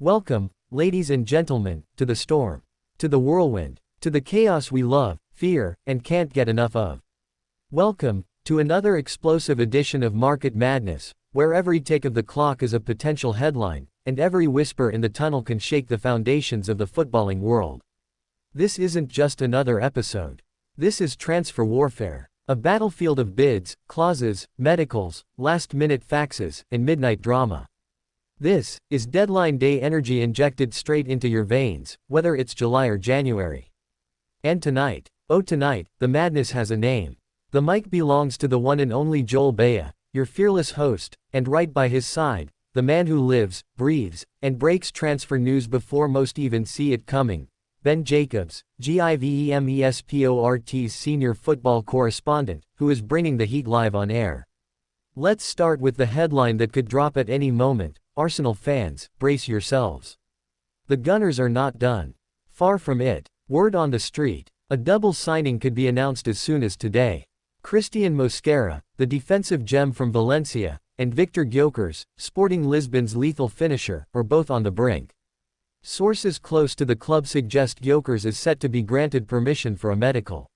Welcome, ladies and gentlemen, to the storm, to the whirlwind, to the chaos we love, fear, and can't get enough of. Welcome to another explosive edition of Market Madness, where every tick of the clock is a potential headline, and every whisper in the tunnel can shake the foundations of the footballing world. This isn't just another episode. This is transfer warfare, a battlefield of bids, clauses, medicals, last-minute faxes, and midnight drama. This is deadline day energy injected straight into your veins, whether it's July or January. And tonight, oh tonight, the madness has a name. The mic belongs to the one and only Joel Bea, your fearless host, and right by his side, the man who lives, breathes, and breaks transfer news before most even see it coming, Ben Jacobs, GIVEMESPORT's senior football correspondent, who is bringing the heat live on air. Let's start with the headline that could drop at any moment. Arsenal fans, brace yourselves. The Gunners are not done. Far from it. Word on the street. A double signing could be announced as soon as today. Christian Mosquera, the defensive gem from Valencia, and Victor Gyökeres, Sporting Lisbon's lethal finisher, are both on the brink. Sources close to the club suggest Gyökeres is set to be granted permission for a medical.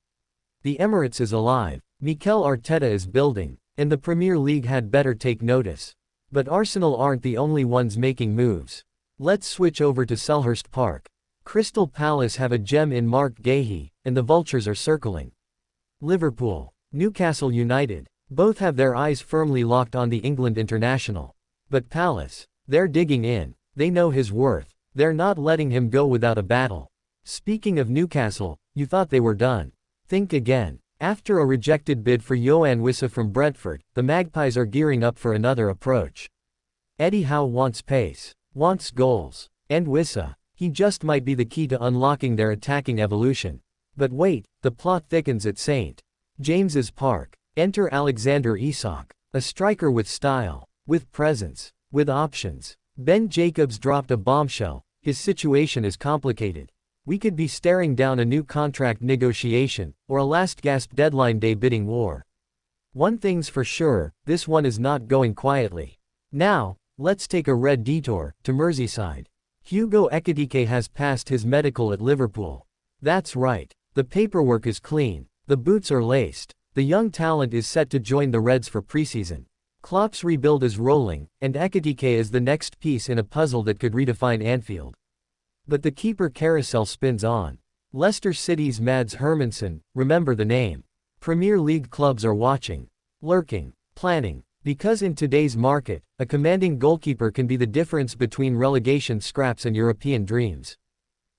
The Emirates is alive. Mikel Arteta is building, and the Premier League had better take notice. But Arsenal aren't the only ones making moves. Let's switch over to Selhurst Park. Crystal Palace have a gem in Mark Guéhi, and the vultures are circling. Liverpool, Newcastle United, both have their eyes firmly locked on the England international. But Palace, they're digging in. They know his worth. They're not letting him go without a battle. Speaking of Newcastle, you thought they were done. Think again. After a rejected bid for Yoane Wissa from Brentford, the Magpies are gearing up for another approach. Eddie Howe wants pace, wants goals, and Wissa, he just might be the key to unlocking their attacking evolution. But wait, the plot thickens at St. James's Park. Enter Alexander Isak, a striker with style, with presence, with options. Ben Jacobs dropped a bombshell. His situation is complicated. We could be staring down a new contract negotiation, or a last-gasp deadline day bidding war. One thing's for sure, this one is not going quietly. Now, let's take a red detour to Merseyside. Hugo Ekitike has passed his medical at Liverpool. That's right. The paperwork is clean. The boots are laced. The young talent is set to join the Reds for preseason. Klopp's rebuild is rolling, and Ekitike is the next piece in a puzzle that could redefine Anfield. But the keeper carousel spins on. Leicester City's Mads Hermansen, remember the name. Premier League clubs are watching, lurking, planning, because in today's market, a commanding goalkeeper can be the difference between relegation scraps and European dreams.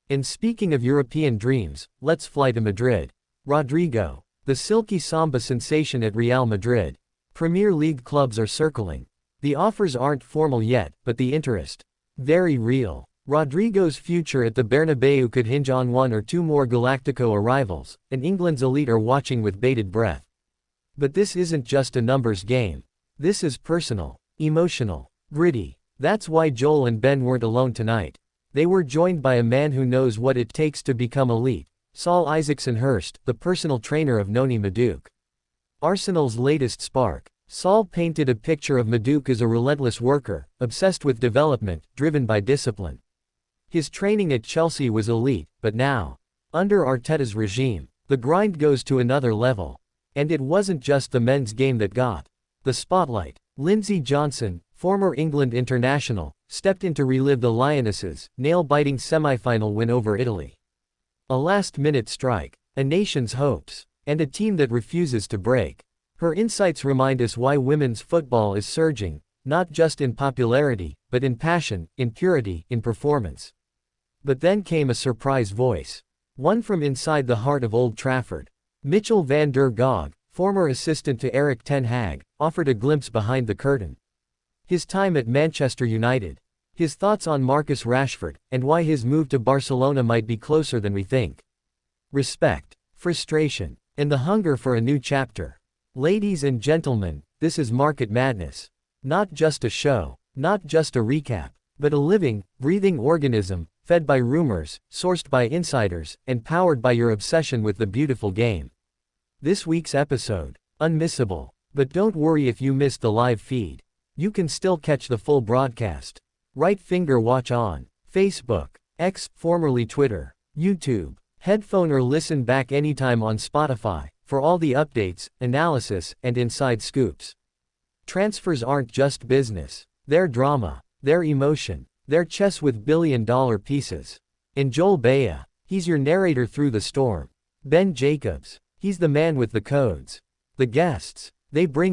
And speaking of European dreams, let's fly to Madrid. Rodrygo, the silky samba sensation at Real Madrid. Premier League clubs are circling. The offers aren't formal yet, but the interest, very real. Rodrygo's future at the Bernabeu could hinge on one or two more Galactico arrivals, and England's elite are watching with bated breath. But this isn't just a numbers game. This is personal, emotional, gritty. That's why Joel and Ben weren't alone tonight. They were joined by a man who knows what it takes to become elite, Saul Isaacson-Hurst, the personal trainer of Noni Madueke. Arsenal's latest spark. Saul painted a picture of Madueke as a relentless worker, obsessed with development, driven by discipline. His training at Chelsea was elite, but now, under Arteta's regime, the grind goes to another level. And it wasn't just the men's game that got the spotlight. Lindsay Johnson, former England international, stepped in to relive the Lionesses' nail-biting semi-final win over Italy. A last-minute strike, a nation's hopes, and a team that refuses to break. Her insights remind us why women's football is surging, not just in popularity, but in passion, in purity, in performance. But then came a surprise voice. One from inside the heart of Old Trafford. Mitchell van der Gog, former assistant to Erik ten Hag, offered a glimpse behind the curtain. His time at Manchester United. His thoughts on Marcus Rashford, and why his move to Barcelona might be closer than we think. Respect, frustration, and the hunger for a new chapter. Ladies and gentlemen, this is Market Madness. Not just a show, not just a recap, but a living, breathing organism, fed by rumors, sourced by insiders, and powered by your obsession with the beautiful game. This week's episode, unmissable. But don't worry if you missed the live feed. You can still catch the full broadcast. Right finger watch on. Facebook, X, formerly Twitter, YouTube. Headphone or listen back anytime on Spotify, for all the updates, analysis, and inside scoops. Transfers aren't just business. They're drama. They're emotion. They're chess with billion-dollar pieces. And Joel Bea, he's your narrator through the storm. Ben Jacobs, he's the man with the codes. The guests, they bring